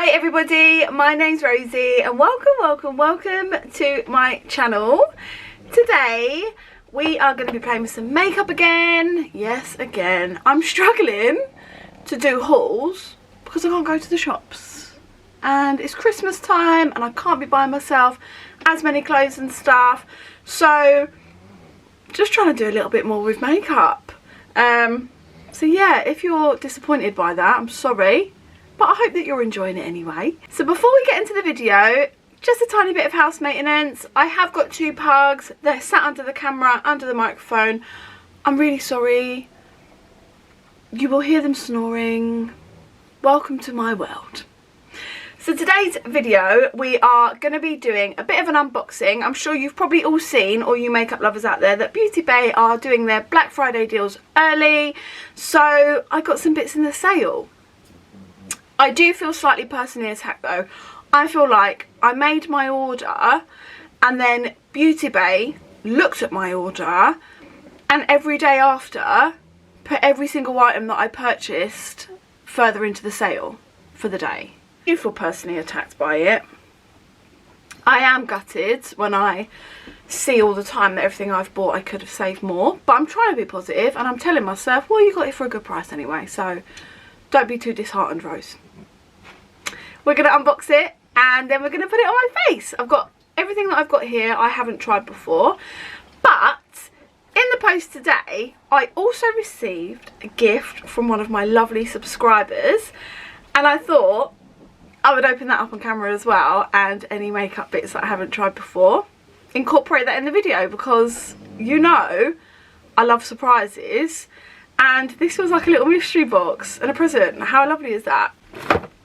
Hi everybody, my name's Rosie and welcome to my channel. Today we are going to be playing with some makeup again. Yes, again. I'm struggling to do hauls because I can't go to the shops. And it's Christmas time and I can't be buying myself as many clothes and stuff. So just trying to do a little bit more with makeup. So yeah, if you're disappointed by that, I'm sorry. But I hope that you're enjoying it anyway. So before we get into the video, just a tiny bit of house maintenance. I have got two pugs. They're sat under the camera, under the microphone. I'm really sorry. You will hear them snoring. Welcome to my world. So today's video, we are going to be doing a bit of an unboxing. I'm sure you've probably all seen, all you makeup lovers out there, that Beauty Bay are doing their Black Friday deals early. So I got some bits in the sale. I do feel slightly personally attacked though. I feel like I made my order and then Beauty Bay looked at my order and every day after put every single item that I purchased further into the sale for the day. I do feel personally attacked by it. I am gutted when I see all the time that everything I've bought I could have saved more, but I'm trying to be positive and I'm telling myself, well, you got it for a good price anyway, so don't be too disheartened, Rose. We're going to unbox it and then we're going to put it on my face. I've got everything that I've got here I haven't tried before. But in the post today, I also received a gift from one of my lovely subscribers. And I thought I would open that up on camera as well. And any makeup bits that I haven't tried before, incorporate that in the video. Because you know I love surprises. And this was like a little mystery box and a present. How lovely is that?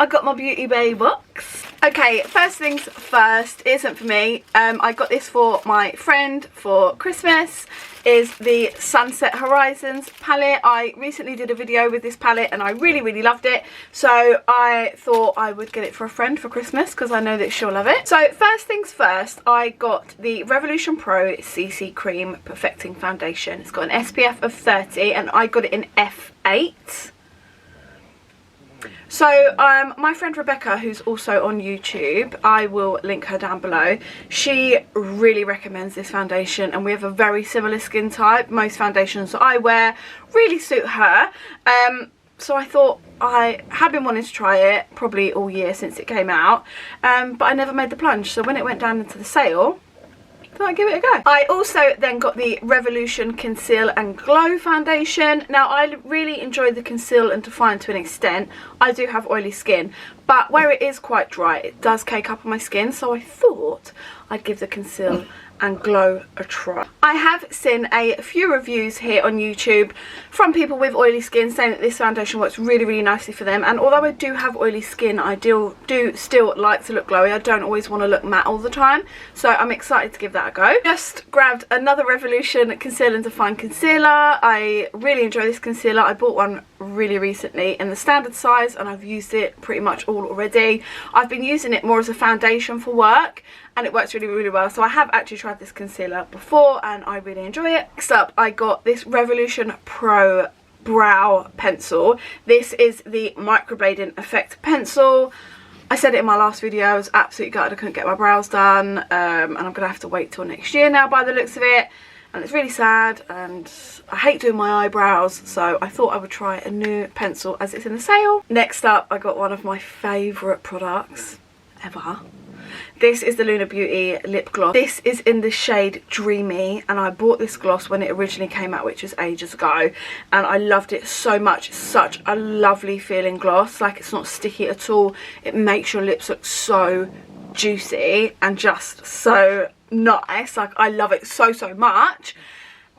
I got my Beauty Bay box. Okay, first things first, it isn't for me. I got this for my friend for Christmas. Is the Sunset Horizons palette. I recently did a video with this palette and I really loved it. So I thought I would get it for a friend for Christmas because I know that she'll love it. So first things first, I got the Revolution Pro CC Cream Perfecting Foundation. It's got an SPF of 30 and I got it in F8. So my friend Rebecca, who's also on YouTube, I will link her down below. She really recommends this foundation and we have a very similar skin type. Most foundations that I wear really suit her. So I thought I had been wanting to try it probably all year since it came out. But I never made the plunge. So when it went down into the sale, I thought I'd give it a go. I also then got the Revolution Conceal and Glow Foundation. Now I really enjoy the conceal and define to an extent. I do have oily skin, but where it is quite dry, it does cake up on my skin. So I thought I'd give the Conceal and Glow a try. I have seen a few reviews here on YouTube from people with oily skin saying that this foundation works really nicely for them. And although I do have oily skin, I do still like to look glowy. I don't always want to look matte all the time. So I'm excited to give that a go. Just grabbed another Revolution Conceal and Define Concealer. I really enjoy this concealer. I bought one really recently in the standard size and I've used it pretty much all already. I've been using it more as a foundation for work and it works really well. So I have actually tried this concealer before and I really enjoy it. Next up, I got this Revolution Pro Brow Pencil. This is the Microblading Effect Pencil. I said it in my last video, I was absolutely gutted I couldn't get my brows done. And I'm going to have to wait till next year now by the looks of it. And it's really sad and I hate doing my eyebrows, so I thought I would try a new pencil as it's in the sale. Next up, I got one of my favourite products ever. This is the Lunar Beauty lip gloss. This is in the shade Dreamy and I bought this gloss when it originally came out, which was ages ago, and I loved it so much. It's such a lovely feeling gloss. Like, it's not sticky at all. It makes your lips look so juicy and just so nice. Like, I love it so much.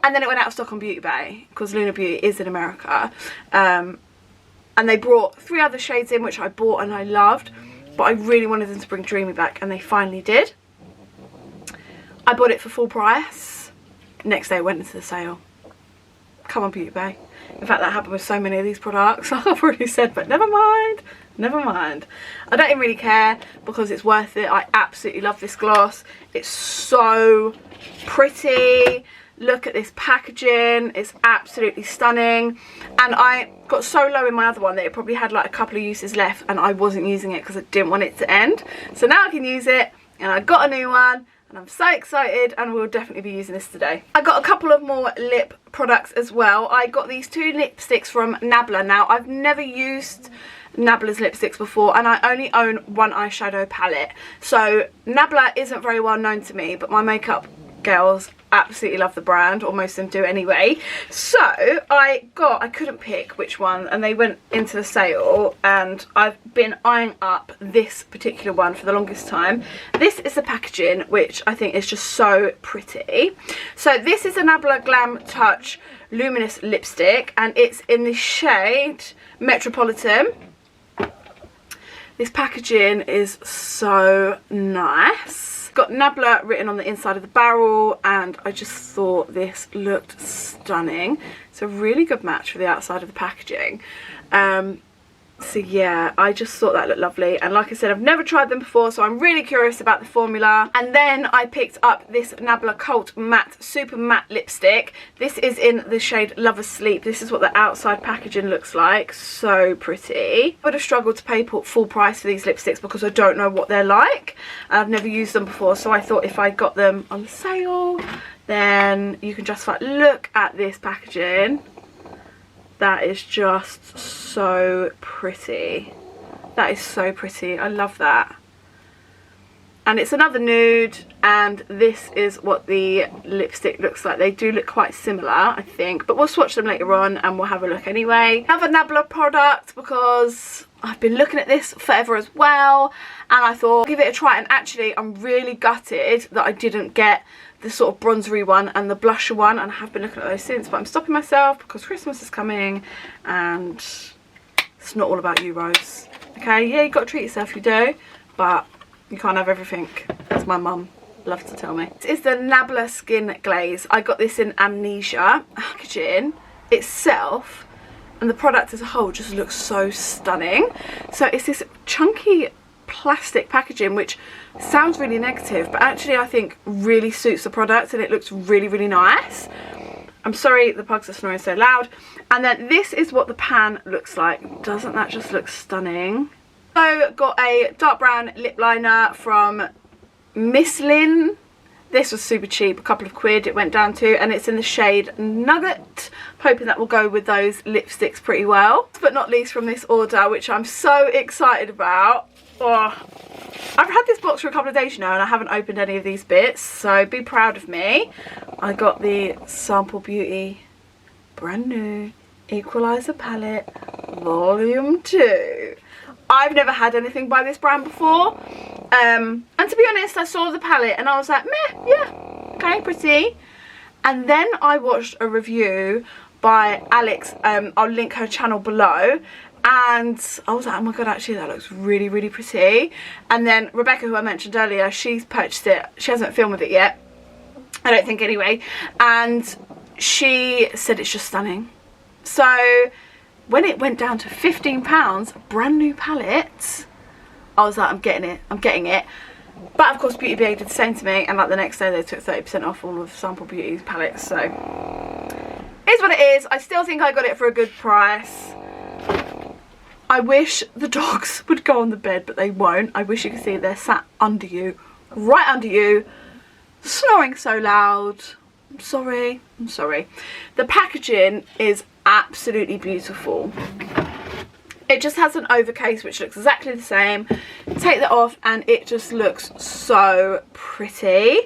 And then it went out of stock on Beauty Bay because Lunar Beauty is in America, and they brought 3 other shades in which I bought and I loved, but I really wanted them to bring Dreamy back and they finally did. I bought it for full price. Next day it went into the sale. Come on, Beauty Bay. In fact, that happened with so many of these products. I've already said, but never mind. I don't even really care because it's worth it. I absolutely love this gloss. It's so pretty. Look at this packaging, it's absolutely stunning. And I got so low in my other one that it probably had like a couple of uses left, and I wasn't using it because I didn't want it to end. So now I can use it, and I got a new one, and I'm so excited, and we'll definitely be using this today. I got a couple of more lip products as well. I got these 2 lipsticks from Nabla. Now, I've never used Nabla's lipsticks before, and I only own one eyeshadow palette. So Nabla isn't very well known to me, but my makeup girls absolutely love the brand, or most of them do anyway. So I couldn't pick which one, and they went into the sale, and I've been eyeing up this particular one for the longest time. This is the packaging, which I think is just so pretty. So this is a Nabla Glam Touch Luminous lipstick, and it's in the shade Metropolitan. This packaging is so nice. Got Nabla written on the inside of the barrel, and I just thought this looked stunning. It's a really good match for the outside of the packaging. So yeah, I just thought that looked lovely, and like I said, I've never tried them before, so I'm really curious about the formula. And then I picked up this Nabla Cult Matte Super Matte Lipstick. This is in the shade Lover's Sleep. This is what the outside packaging looks like. So pretty. I would have struggled to pay full price for these lipsticks because I don't know what they're like, and I've never used them before, so I thought if I got them on sale, then you can justify. Look at this packaging. That is just so pretty. That is so pretty. I love that. And it's another nude, and this is what the lipstick looks like. They do look quite similar, I think, but we'll swatch them later on and we'll have a look anyway. Another Nabla product, because I've been looking at this forever as well, and I thought give it a try. And actually I'm really gutted that I didn't get the sort of bronzery one and the blusher one, and I have been looking at those since, but I'm stopping myself because Christmas is coming and it's not all about you, Rose. Okay, yeah, you got to treat yourself, you do, but you can't have everything, as my mum loves to tell me. This is the Nabla Skin Glaze. I got this in Amnesia. Packaging itself and the product as a whole just looks so stunning. So it's this chunky plastic packaging, which sounds really negative, but actually I think really suits the product, and it looks really, really nice. I'm sorry, the pugs are snoring so loud. And then this is what the pan looks like. Doesn't that just look stunning? So got a dark brown lip liner from Misslyn. This was super cheap, a couple of quid it went down to, and it's in the shade Nougat. Hoping that will go with those lipsticks pretty well. But not least from this order, which I'm so excited about. Oh, I've had this box for a couple of days now, and I haven't opened any of these bits, so be proud of me. I got the Sample Beauty brand new Equalizer palette volume 2. I've never had anything by this brand before, and to be honest, I saw the palette and I was like, meh, yeah, okay, pretty. And then I watched a review by Alex, I'll link her channel below, and I was like, oh my god, actually that looks really, really pretty. And then Rebecca, who I mentioned earlier, she's purchased it. She hasn't filmed with it yet, I don't think anyway, and she said it's just stunning. So when it went down to £15, brand new palette, I was like, I'm getting it. But of course Beauty BA did the same to me, and like the next day they took 30% off all of Sample Beauty's palettes, so it's what it is. I still think I got it for a good price. I wish the dogs would go on the bed, but they won't. I wish you could see they're sat under you, right under you, snoring so loud. I'm sorry. The packaging is absolutely beautiful. It just has an overcase which looks exactly the same. Take that off and it just looks so pretty.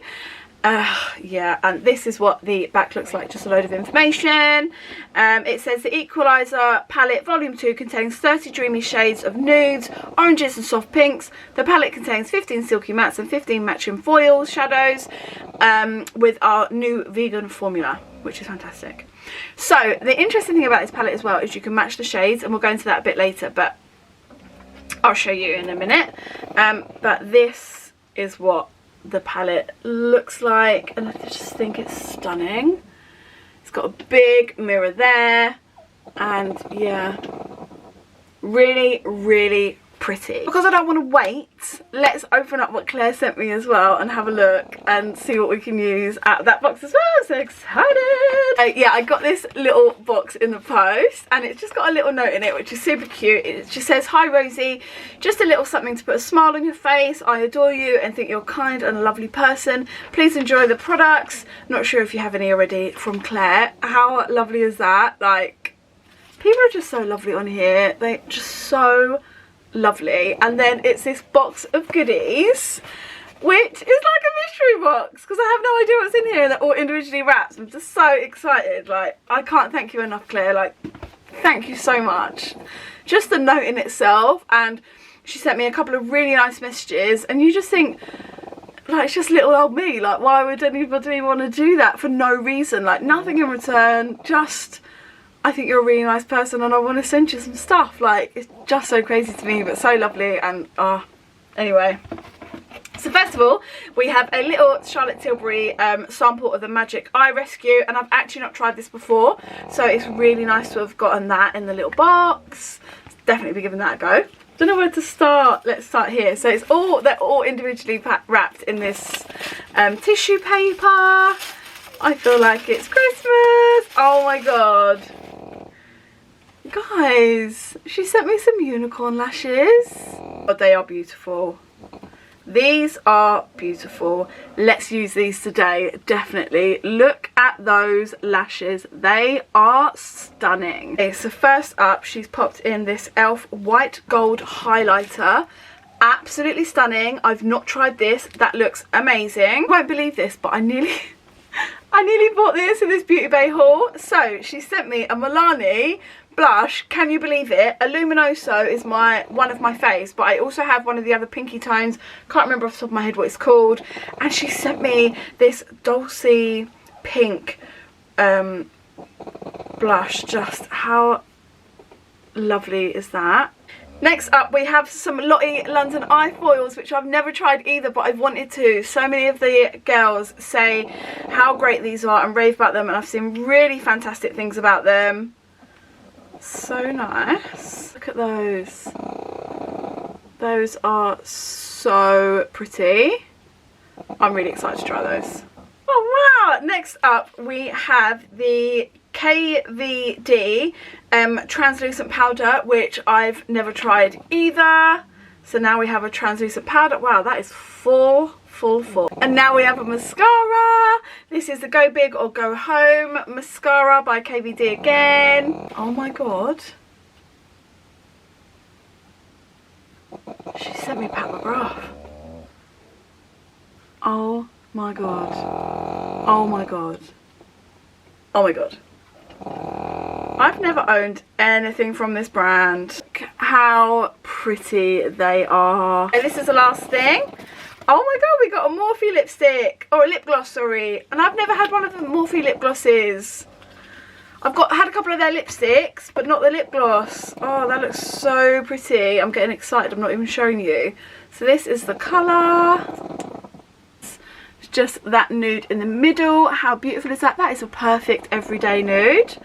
Yeah, and this is what the back looks like, just a load of information. It says the Equalizer palette volume 2 contains 30 dreamy shades of nudes, oranges and soft pinks. The palette contains 15 silky mattes and 15 matching foil shadows, with our new vegan formula, which is fantastic. So the interesting thing about this palette as well is you can match the shades, and we'll go into that a bit later, but I'll show you in a minute. But this is what the palette looks like, and I just think it's stunning. It's got a big mirror there, and yeah, really, really pretty. Because I don't want to wait, let's open up what Claire sent me as well and have a look and see what we can use out of that box as well. I'm so excited. Yeah, I got this little box in the post and it's just got a little note in it which is super cute. It just says, "Hi Rosie, just a little something to put a smile on your face. I adore you and think you're a kind and a lovely person. Please enjoy the products." Not sure if you have any already, from Claire. How lovely is that? Like, people are just so lovely on here. They're just so lovely. And then it's this box of goodies, which is like a mystery box because I have no idea what's in here, and they're all individually wrapped. I'm just so excited. Like, I can't thank you enough, Claire. Like, thank you so much. Just the note in itself, and she sent me a couple of really nice messages, and you just think, like, it's just little old me. Like, why would anybody want to do that for no reason? Like, nothing in return, just, I think you're a really nice person and I want to send you some stuff. Like, it's just so crazy to me, but so lovely. And anyway, so first of all, we have a little Charlotte Tilbury sample of the Magic Eye Rescue, and I've actually not tried this before, so it's really nice to have gotten that in the little box. Definitely be giving that a go. Don't know where to start. Let's start here. So it's they're all individually wrapped in this tissue paper. I feel like it's Christmas. Oh my god. Guys, she sent me some unicorn lashes. But they are beautiful. These are beautiful. Let's use these today, definitely. Look at those lashes. They are stunning. Okay, so first up, she's popped in this e.l.f. white gold highlighter. Absolutely stunning. I've not tried this. That looks amazing. You won't believe this, but I nearly bought this in this Beauty Bay haul. So she sent me a Milani blush. Can you believe it? A luminoso is one of my faves, but I also have one of the other pinky tones. Can't remember off the top of my head what it's called. And she sent me this Dolce pink blush. Just how lovely is that? Next up, we have some Lottie London eye foils, which I've never tried either, but I've wanted to. So many of the girls say how great these are and rave about them, and I've seen really fantastic things about them. So nice. Look at those. Those are so pretty. I'm really excited to try those. Oh wow! Next up, we have the KVD translucent powder, which I've never tried either. So now we have a translucent powder. Wow, that is full. And now we have a mascara. This is the Go Big or Go Home mascara by KVD again. Oh my god. She sent me Pat McGrath. Oh my god. Oh my god. Oh my god. I've never owned anything from this brand. Look how pretty they are. And this is the last thing. Oh my god, we got a Morphe lipstick, or a lip gloss, sorry. And I've never had one of the Morphe lip glosses. I've had a couple of their lipsticks, but not the lip gloss. Oh, that looks so pretty. I'm getting excited, I'm not even showing you. So this is the colour. It's just that nude in the middle. How beautiful is that? That is a perfect everyday nude.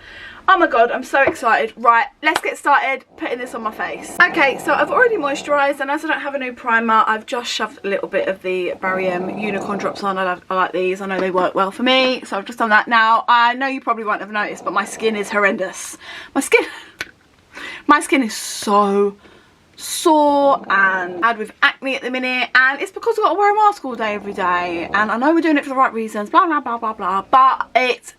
Oh my god, I'm so excited. Right, let's get started putting this on my face. Okay, so I've already moisturised, and as I don't have a new primer, I've just shoved a little bit of the Barry Unicorn drops on. I like these. I know they work well for me, so I've just done that. Now, I know you probably won't have noticed, but my skin is horrendous. My skin is so sore and bad with acne at the minute, and it's because I've got to wear a mask all day every day, and I know we're doing it for the right reasons, blah blah blah blah blah, but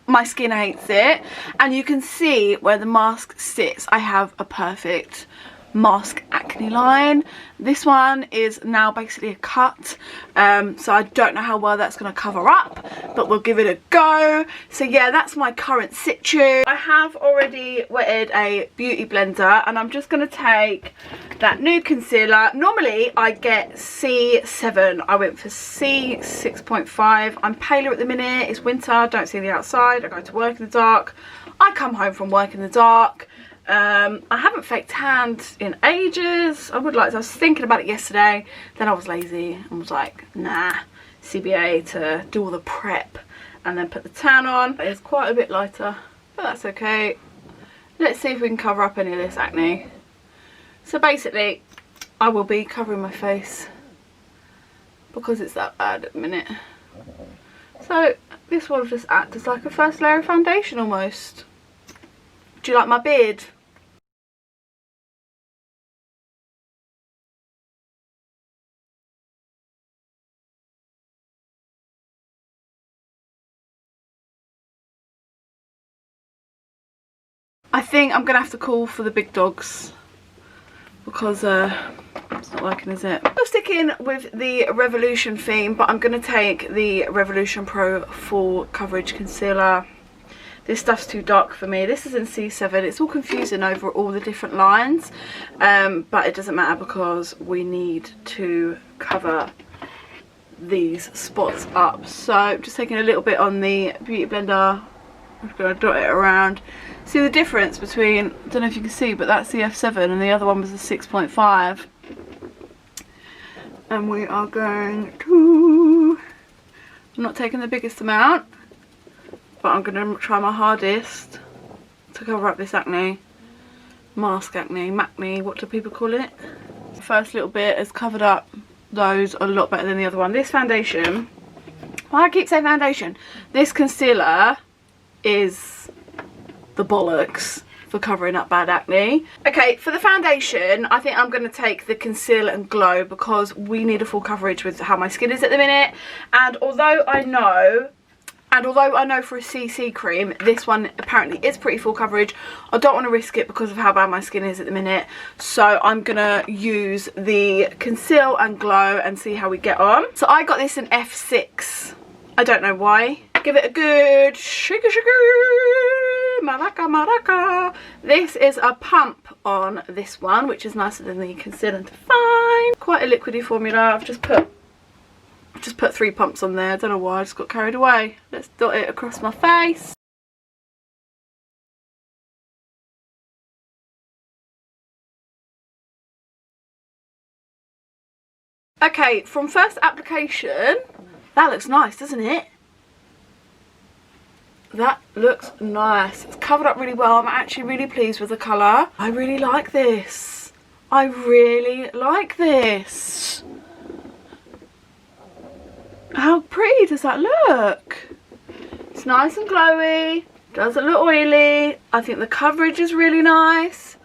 my skin hates it, and you can see where the mask sits. I have a perfect mask acne line. This one is now basically a cut, so I don't know how well that's going to cover up, but we'll give it a go. So yeah, that's my current situ. I have already wetted a beauty blender, and I'm just going to take that nude concealer. Normally I get C7, I went for C6.5. I'm paler at the minute, it's winter, don't see the outside, I go to work in the dark, I come home from work in the dark. I haven't fake tanned in ages. I would like to. I was thinking about it yesterday, then I was lazy and was like, nah, CBA to do all the prep and then put the tan on. It's quite a bit lighter, but that's okay. Let's see if we can cover up any of this acne. So basically, I will be covering my face because it's that bad at the minute. So this will just act as like a first layer of foundation almost. Do you like my beard? I think I'm gonna have to call for the big dogs because it's not working, is it? I'm sticking with the Revolution theme, but I'm gonna take the Revolution Pro Full Coverage Concealer. This stuff's too dark for me. This is in C7. It's all confusing over all the different lines, but it doesn't matter because we need to cover these spots up. So I'm just taking a little bit on the Beauty Blender. I'm just going to dot it around. See the difference between, I don't know if you can see, but that's the F7 and the other one was a 6.5. And we are going to, I'm not taking the biggest amount, but I'm going to try my hardest to cover up this acne. Mask acne, macne, what do people call it? The first little bit has covered up those a lot better than the other one. This foundation, why I keep saying foundation, this concealer is the bollocks for covering up bad acne. Okay, for the foundation, I think I'm going to take the Conceal and Glow because we need a full coverage with how my skin is at the minute. And although I know for a CC cream, this one apparently is pretty full coverage, I don't want to risk it because of how bad my skin is at the minute. So I'm going to use the Conceal and Glow and see how we get on. So I got this in F6. I don't know why. Give it a good shaker shaker, maraca maraca. This is a pump on this one, which is nicer than the Conceal and Define. Quite a liquidy formula. I've just put 3 pumps on there. I don't know why, I just got carried away. Let's dot it across my face. Okay, from first application, that looks nice, doesn't it? That looks nice. It's covered up really well. I'm actually really pleased with the colour. I really like this. I really like this. How pretty does that look? It's nice and glowy. Doesn't look oily. I think the coverage is really nice.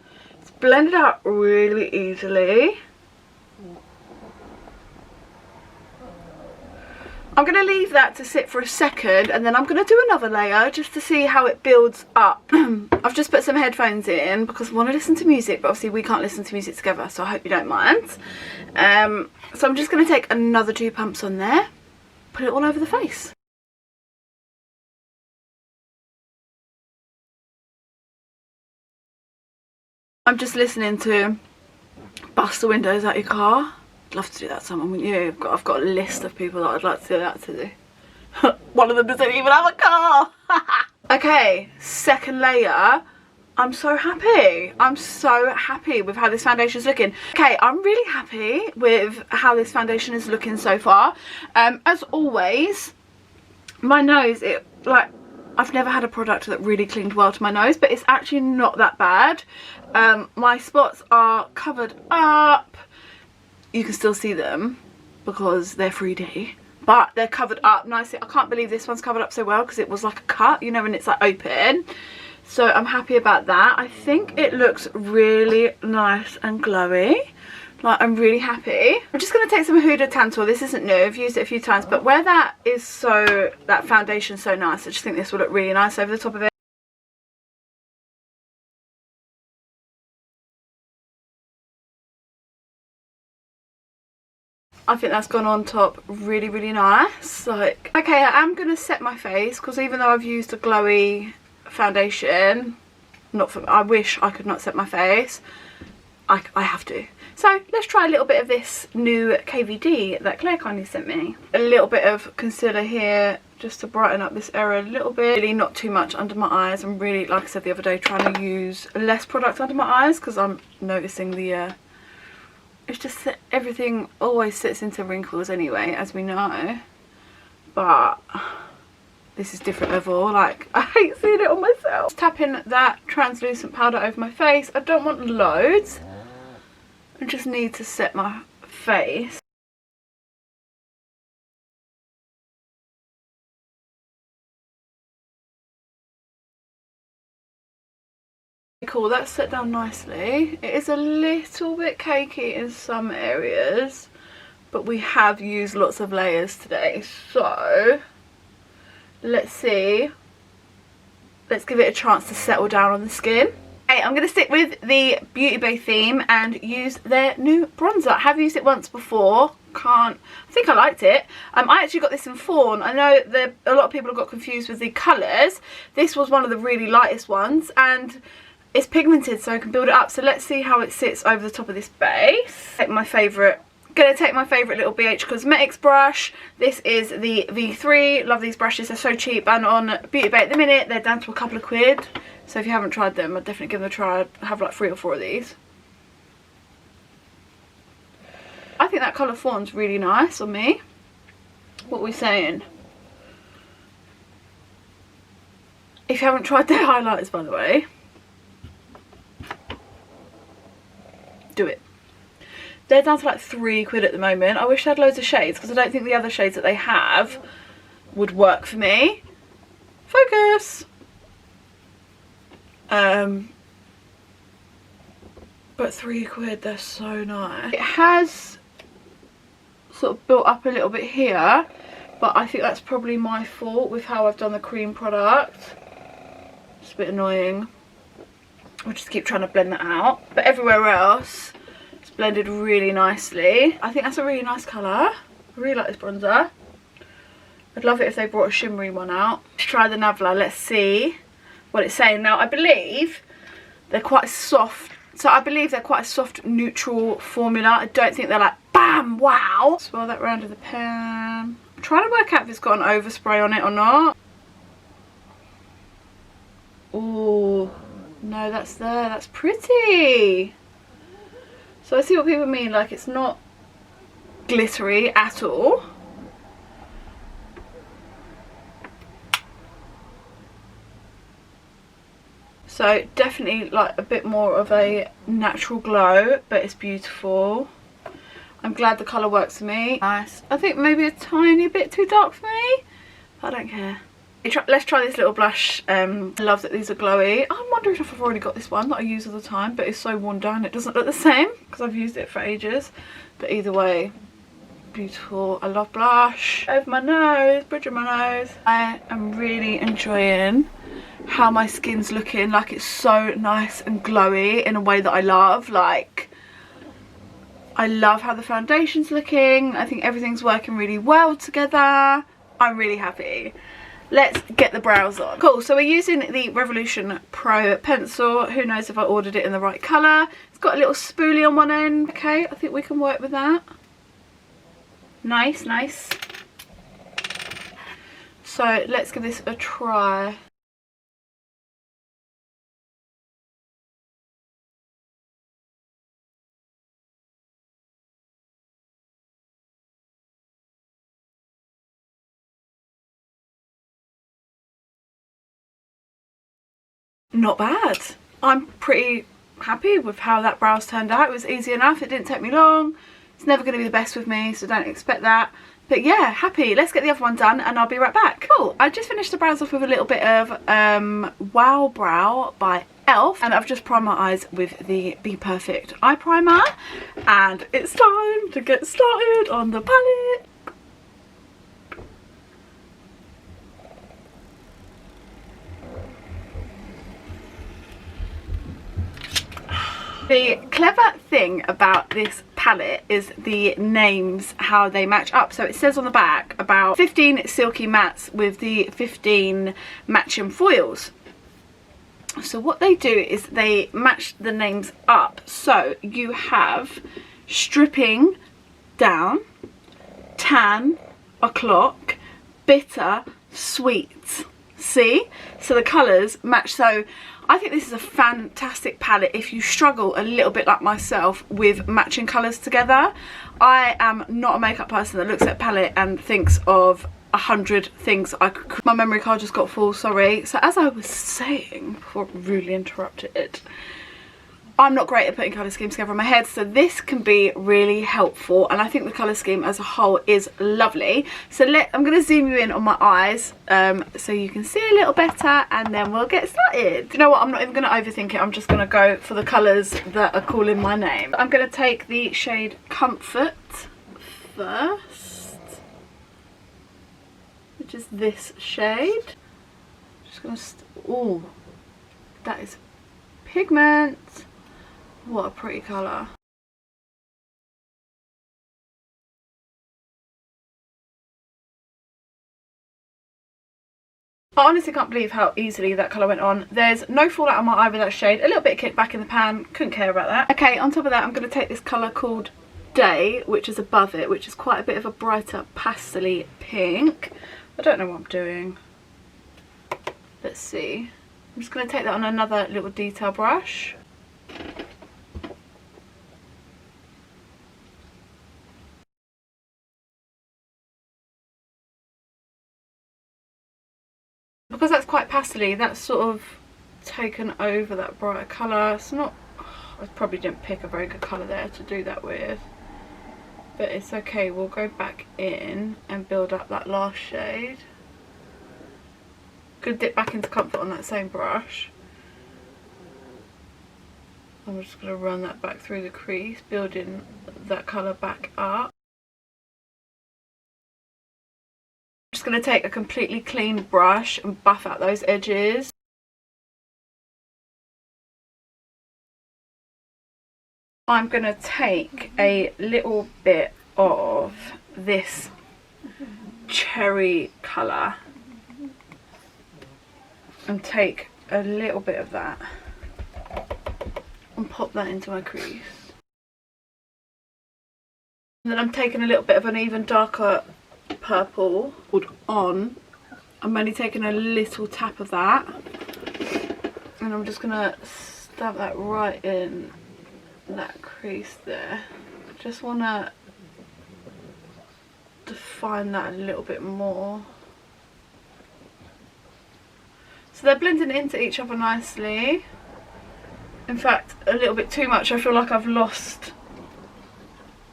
It's blended out really easily. I'm going to leave that to sit for a second and then I'm going to do another layer just to see how it builds up. I've just put some headphones in because I want to listen to music, but obviously we can't listen to music together, so I hope you don't mind. So I'm just going to take another 2 pumps on there, put it all over the face. I'm just listening to Bust the Windows Out Your Car. I'd love to do that someone, wouldn't you? I've got a list of people that I'd like to do that to. One of them doesn't even have a car. Okay, second layer. I'm so happy. I'm so happy with how this foundation is looking. Okay, I'm really happy with how this foundation is looking so far. As always, my nose, I've never had a product that really clinged well to my nose, but it's actually not that bad. My spots are covered up. You can still see them because they're 3D, but they're covered up nicely. I can't believe this one's covered up so well because it was like a cut, you know, when it's like open. So I'm happy about that. I think it looks really nice and glowy. Like, I'm really happy. I'm just going to take some Huda Tantout. This isn't new, I've used it a few times, but where that foundation's so nice, I just think this will look really nice over the top of it. I think that's gone on top really, really nice. Like, okay, I am going to set my face because even though I've used a glowy foundation, I wish I could not set my face. I have to. So let's try a little bit of this new KVD that Claire kindly sent me. A little bit of concealer here just to brighten up this area a little bit. Really not too much under my eyes. I'm really, like I said the other day, trying to use less product under my eyes because I'm noticing the it's just that everything always sits into wrinkles anyway, as we know. But this is different level. Like, I hate seeing it on myself. Just tapping that translucent powder over my face. I don't want loads. I just need to set my face. Cool, that's set down nicely. It is a little bit cakey in some areas, but we have used lots of layers today, so let's see. Let's give it a chance to settle down on the skin. Okay, I'm going to stick with the Beauty Bay theme and use their new bronzer. I have used it once before. I think I liked it. I actually got this in fawn. I know that a lot of people have got confused with the colours. This was one of the really lightest ones, and it's pigmented, so I can build it up. So let's see how it sits over the top of this base. Gonna take my favourite little BH Cosmetics brush. This is the V3. Love these brushes, they're so cheap, and on Beauty Bay at the minute they're down to a couple of quid. So if you haven't tried them, I'd definitely give them a try. I have like 3 or 4 of these. I think that colour fawn's really nice on me. What are we saying? If you haven't tried their highlighters, by the way, do it. They're down to like 3 quid at the moment. I wish they had loads of shades, because I don't think the other shades that they have would work for me. Focus! But 3 quid, they're so nice. It has sort of built up a little bit here, but I think that's probably my fault with how I've done the cream product. It's a bit annoying. I'll just keep trying to blend that out. But everywhere else, it's blended really nicely. I think that's a really nice colour. I really like this bronzer. I'd love it if they brought a shimmery one out. Let's try the Nabla. Let's see what it's saying. Now, I believe they're quite soft. So I believe they're quite a soft, neutral formula. I don't think they're like, bam, wow. Swirl that round with the pen. I'm trying to work out if it's got an overspray on it or not. Ooh. No, that's there. That's pretty. So I see what people mean, like it's not glittery at all. So definitely like a bit more of a natural glow, but it's beautiful. I'm glad the colour works for me. Nice. I think maybe a tiny bit too dark for me, but I don't care. Let's try this little blush. I love that these are glowy. I'm wondering if I've already got this one that I use all the time, but it's so worn down it doesn't look the same because I've used it for ages. But either way, beautiful. I love blush. Over my nose, bridge of my nose. I am really enjoying how my skin's looking. Like, it's so nice and glowy in a way that I love. Like, I love how the foundation's looking. I think everything's working really well together. I'm really happy. Let's get the brows on. Cool, so we're using the Revolution Pro pencil. Who knows if I ordered it in the right colour. It's got a little spoolie on one end. Okay, I think we can work with that. Nice, nice. So let's give this a try. Not bad. I'm pretty happy with how that brows turned out. It was easy enough. It didn't take me long. It's never going to be the best with me, so don't expect that. But yeah, happy. Let's get the other one done and I'll be right back. Cool. I just finished the brows off with a little bit of Wow Brow by e.l.f. and I've just primed my eyes with the bperfect eye primer. And it's time to get started on the palette. The clever thing about this palette is the names, how they match up. So it says on the back about 15 silky mattes with the 15 matching foils. So what they do is they match the names up. So you have stripping down, tan o'clock, bitter, sweet. See? So the colours match. So I think this is a fantastic palette if you struggle a little bit like myself with matching colours together. I am not a makeup person that looks at a palette and thinks of 100 things I could. My memory card just got full, sorry. So as I was saying before I rudely interrupted, I'm not great at putting colour schemes together in my head, so this can be really helpful, and I think the colour scheme as a whole is lovely. So I'm going to zoom you in on my eyes so you can see a little better, and then we'll get started. Do you know what, I'm not even going to overthink it, I'm just going to go for the colours that are calling my name. I'm going to take the shade Comfort first, which is this shade. Just going to, oh, that is pigment. What a pretty colour. I honestly can't believe how easily that colour went on. There's no fallout on my eye with that shade. A little bit of kick back in the pan, couldn't care about that. Okay, on top of that I'm going to take this colour called Day, which is above it, which is quite a bit of a brighter pastel-y pink. I don't know what I'm doing. Let's see. I'm just going to take that on another little detail brush. Because that's quite pastel-y, that's sort of taken over that brighter colour. It's not, I probably didn't pick a very good colour there to do that with, but it's okay. We'll go back in and build up that last shade. Could dip back into Comfort on that same brush. I'm just going to run that back through the crease, building that colour back up. I'm just going to take a completely clean brush and buff out those edges. I'm going to take a little bit of this cherry colour and take a little bit of that and pop that into my crease. And then I'm taking a little bit of an even darker purple called On. I'm only taking a little tap of that, and I'm just gonna stab that right in that crease there. I just want to define that a little bit more. So they're blending into each other nicely. In fact, a little bit too much. I feel like I've lost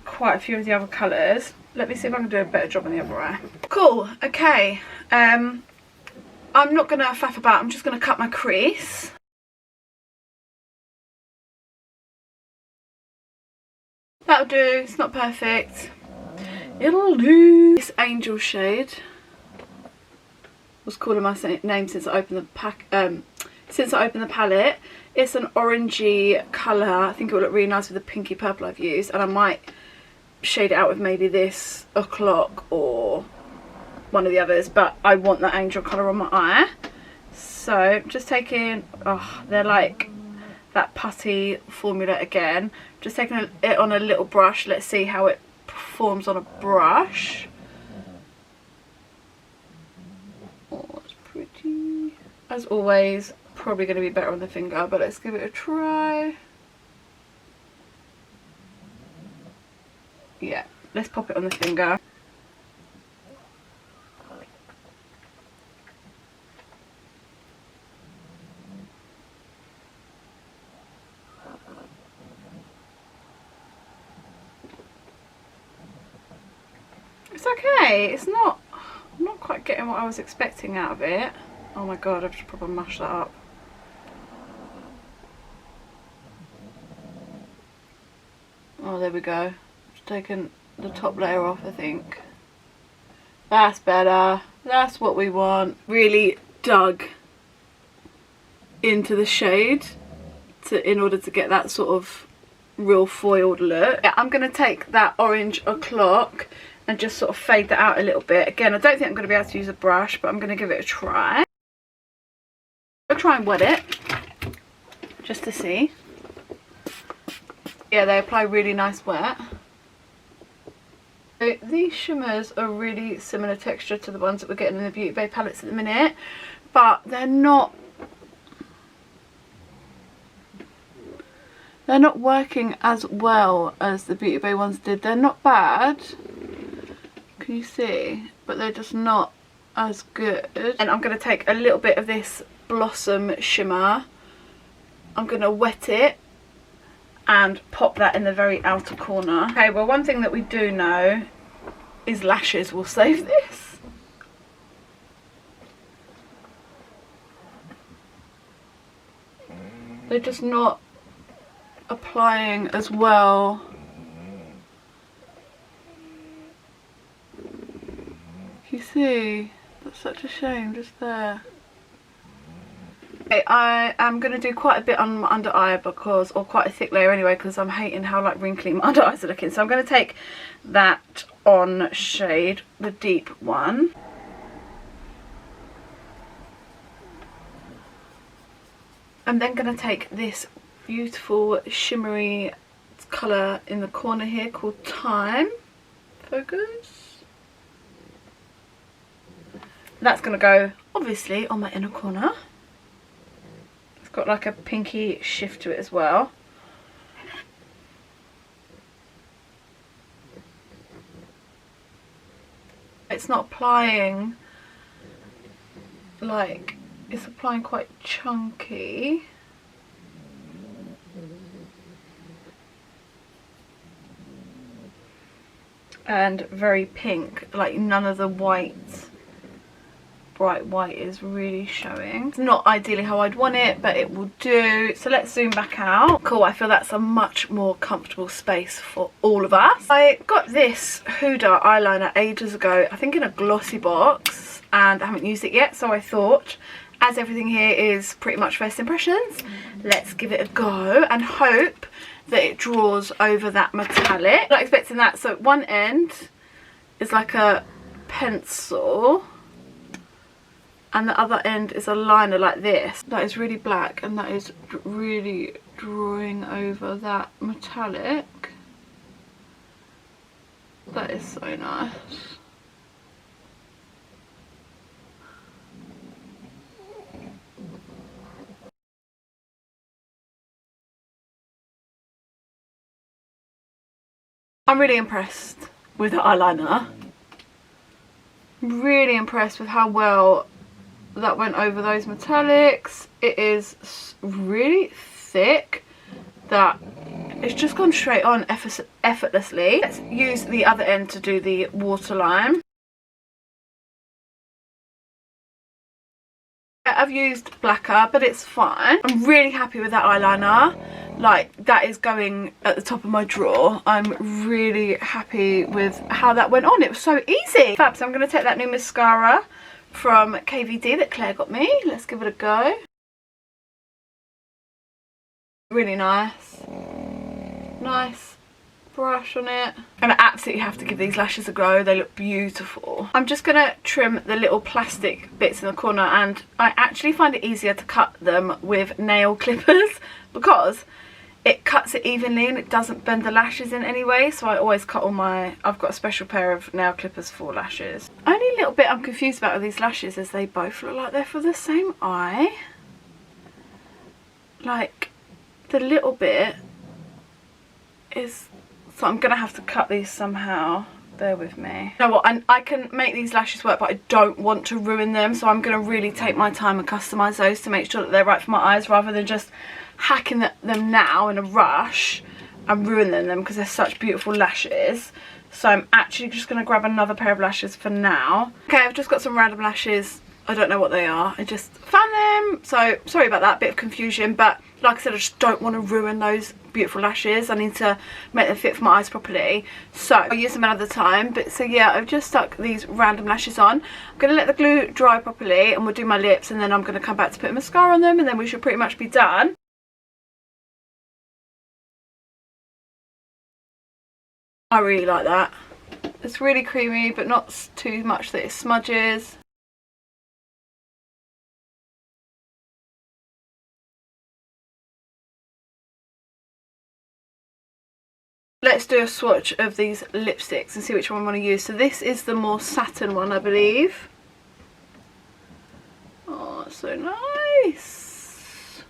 quite a few of the other colours. Let me see if I can do a better job on the other eye. Cool, okay. I'm not going to faff about, I'm just going to cut my crease. That'll do, it's not perfect. It'll do. This Angel shade was calling my name since I opened the palette. It's an orangey colour. I think it will look really nice with the pinky purple I've used, and I might shade it out with maybe this O'Clock or one of the others, but I want that Angel colour on my eye. So just taking, oh, they're like that putty formula again. Just taking it on a little brush. Let's see how it performs on a brush. Oh, it's pretty. As always, probably going to be better on the finger, but let's give it a try. Yeah, let's pop it on the finger. It's okay, it's not, I'm not quite getting what I was expecting out of it. Oh my god, I've just probably mashed that up. Oh, there we go. Just taken the top layer off, I think. That's better. That's what we want. Really dug into the shade in order to get that sort of real foiled look. Yeah, I'm going to take that orange O'Clock and just sort of fade that out a little bit. Again, I don't think I'm going to be able to use a brush, but I'm going to give it a try. I'll try and wet it just to see. Yeah, they apply really nice wet. So these shimmers are really similar texture to the ones that we're getting in the Beauty Bay palettes at the minute, but they're not working as well as the Beauty Bay ones did. They're not bad, can you see? But they're just not as good. And I'm going to take a little bit of this Blossom shimmer. I'm going to wet it and pop that in the very outer corner. Okay, well, one thing that we do know is lashes will save this. They're just not applying as well. You see, that's such a shame just there. Okay, I am going to do quite a bit on my under eye because, or quite a thick layer anyway, because I'm hating how like wrinkly my under eyes are looking. So I'm going to take that on shade, the deep one. I'm then going to take this beautiful shimmery colour in the corner here called Time. Focus. That's going to go obviously on my inner corner. It's got like a pinky shift to it as well. It's not applying like, it's applying quite chunky. And very pink, like none of the white, bright white is really showing. It's not ideally how I'd want it, but it will do. So let's zoom back out. Cool, I feel that's a much more comfortable space for all of us. I got this Huda eyeliner ages ago, I think in a glossy box, and I haven't used it yet, so I thought, as everything here is pretty much first impressions, let's give it a go and hope that it draws over that metallic. I'm not expecting that. So one end is like a pencil and the other end is a liner like this. That is really black and that is really drawing over that metallic. That is so nice. I'm really impressed with the eyeliner. Really impressed with how well that went over those metallics. It is really thick that it's just gone straight on effortlessly. Let's use the other end to do the waterline. I've used blacker, but it's fine. I'm really happy with that eyeliner. Like, that is going at the top of my drawer. I'm really happy with how that went on. It was so easy. Fab, so I'm going to take that new mascara from KVD that Claire got me. Let's give it a go. Really nice. Nice brush on it. And I absolutely have to give these lashes a go. They look beautiful. I'm just going to trim the little plastic bits in the corner, and I actually find it easier to cut them with nail clippers because it cuts it evenly and it doesn't bend the lashes in any way. So I always cut all my, I've got a special pair of nail clippers for lashes. Only little bit I'm confused about with these lashes is they both look like they're for the same eye. Like, the little bit is, so I'm gonna have to cut these somehow. Bear with me. You know what, I can make these lashes work, but I don't want to ruin them, so I'm gonna really take my time and customize those to make sure that they're right for my eyes, rather than just hacking them now in a rush and ruining them because they're such beautiful lashes. So I'm actually just gonna grab another pair of lashes for now. Okay, I've just got some random lashes. I don't know what they are. I just found them. So sorry about that, bit of confusion, but like I said, I just don't want to ruin those beautiful lashes. I need to make them fit for my eyes properly. So I'll use them another time. But so yeah, I've just stuck these random lashes on. I'm going to let the glue dry properly and we'll do my lips, and then I'm going to come back to put mascara on them, and then we should pretty much be done. I really like that. It's really creamy, but not too much that it smudges. Let's do a swatch of these lipsticks and see which one I want to use. So this is the more satin one, I believe. Oh, it's so nice.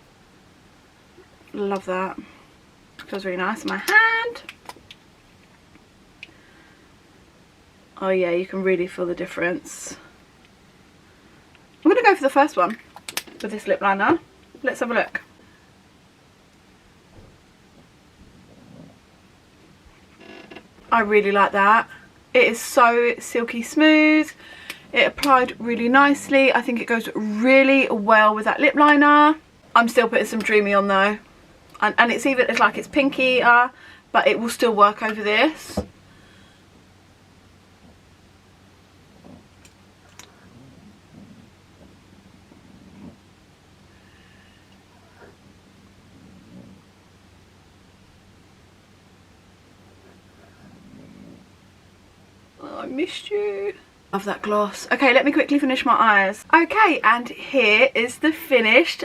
Love that. Feels really nice in my hand. Oh yeah, you can really feel the difference. I'm going to go for the first one with this lip liner. Let's have a look. I really like that. It is so silky smooth. It applied really nicely. I think it goes really well with that lip liner. I'm still putting some Dreamy on though. And it's like it's pinky, but it will still work over this. Oh, I missed you. Love that gloss. Okay, let me quickly finish my eyes. Okay, and here is the finished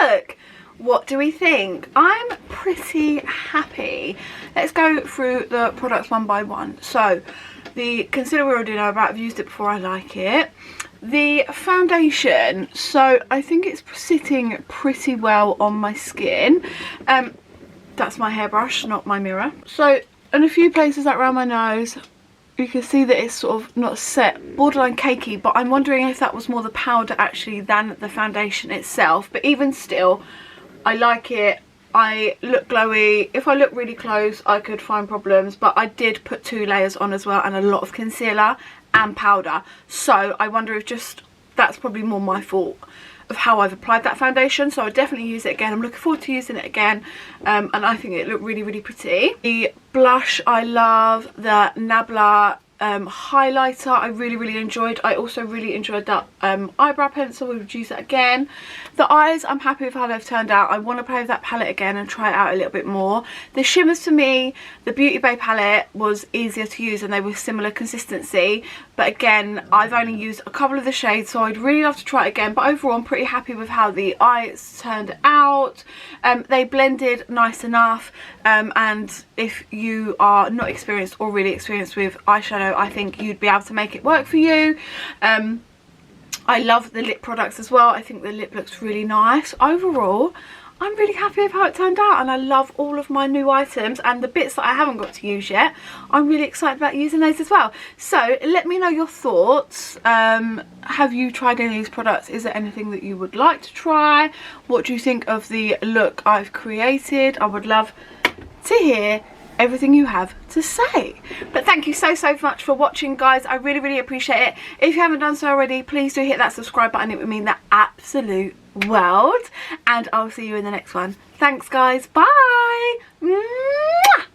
look. What do we think? I'm pretty happy. Let's go through the products one by one. So, the concealer we already know about. I've used it before. I like it. The foundation. So, I think it's sitting pretty well on my skin. That's my hairbrush, not my mirror. So, in a few places like around my nose, you can see that it's sort of not set, borderline cakey, but I'm wondering if that was more the powder actually than the foundation itself. But even still, I like it. I look glowy. If I look really close, I could find problems, but I did put 2 layers on as well and a lot of concealer and powder. So I wonder if just that's probably more my fault of how I've applied that foundation. So I'll definitely use it again. I'm looking forward to using it again, and I think it looked really, really pretty. The blush, I love the Nabla highlighter. I really, really enjoyed. I also really enjoyed that eyebrow pencil. We would use that again. The eyes, I'm happy with how they've turned out. I want to play with that palette again and try it out a little bit more. The shimmers, for me, the Beauty Bay palette was easier to use and they were similar consistency, but again, I've only used a couple of the shades, so I'd really love to try it again. But overall, I'm pretty happy with how the eyes turned out. They blended nice enough, and if you are not experienced or really experienced with eyeshadow, I think you'd be able to make it work for you. I love the lip products as well. I think the lip looks really nice. Overall, I'm really happy with how it turned out, and I love all of my new items, and the bits that I haven't got to use yet, I'm really excited about using those as well. So let me know your thoughts. Have you tried any of these products? Is there anything that you would like to try? What do you think of the look I've created? I would love to hear everything you have to say. But thank you so much for watching, guys. I really, really appreciate it. If you haven't done so already, please do hit that subscribe button. It would mean the absolute world, and I'll see you in the next one. Thanks, guys. Bye. Mwah!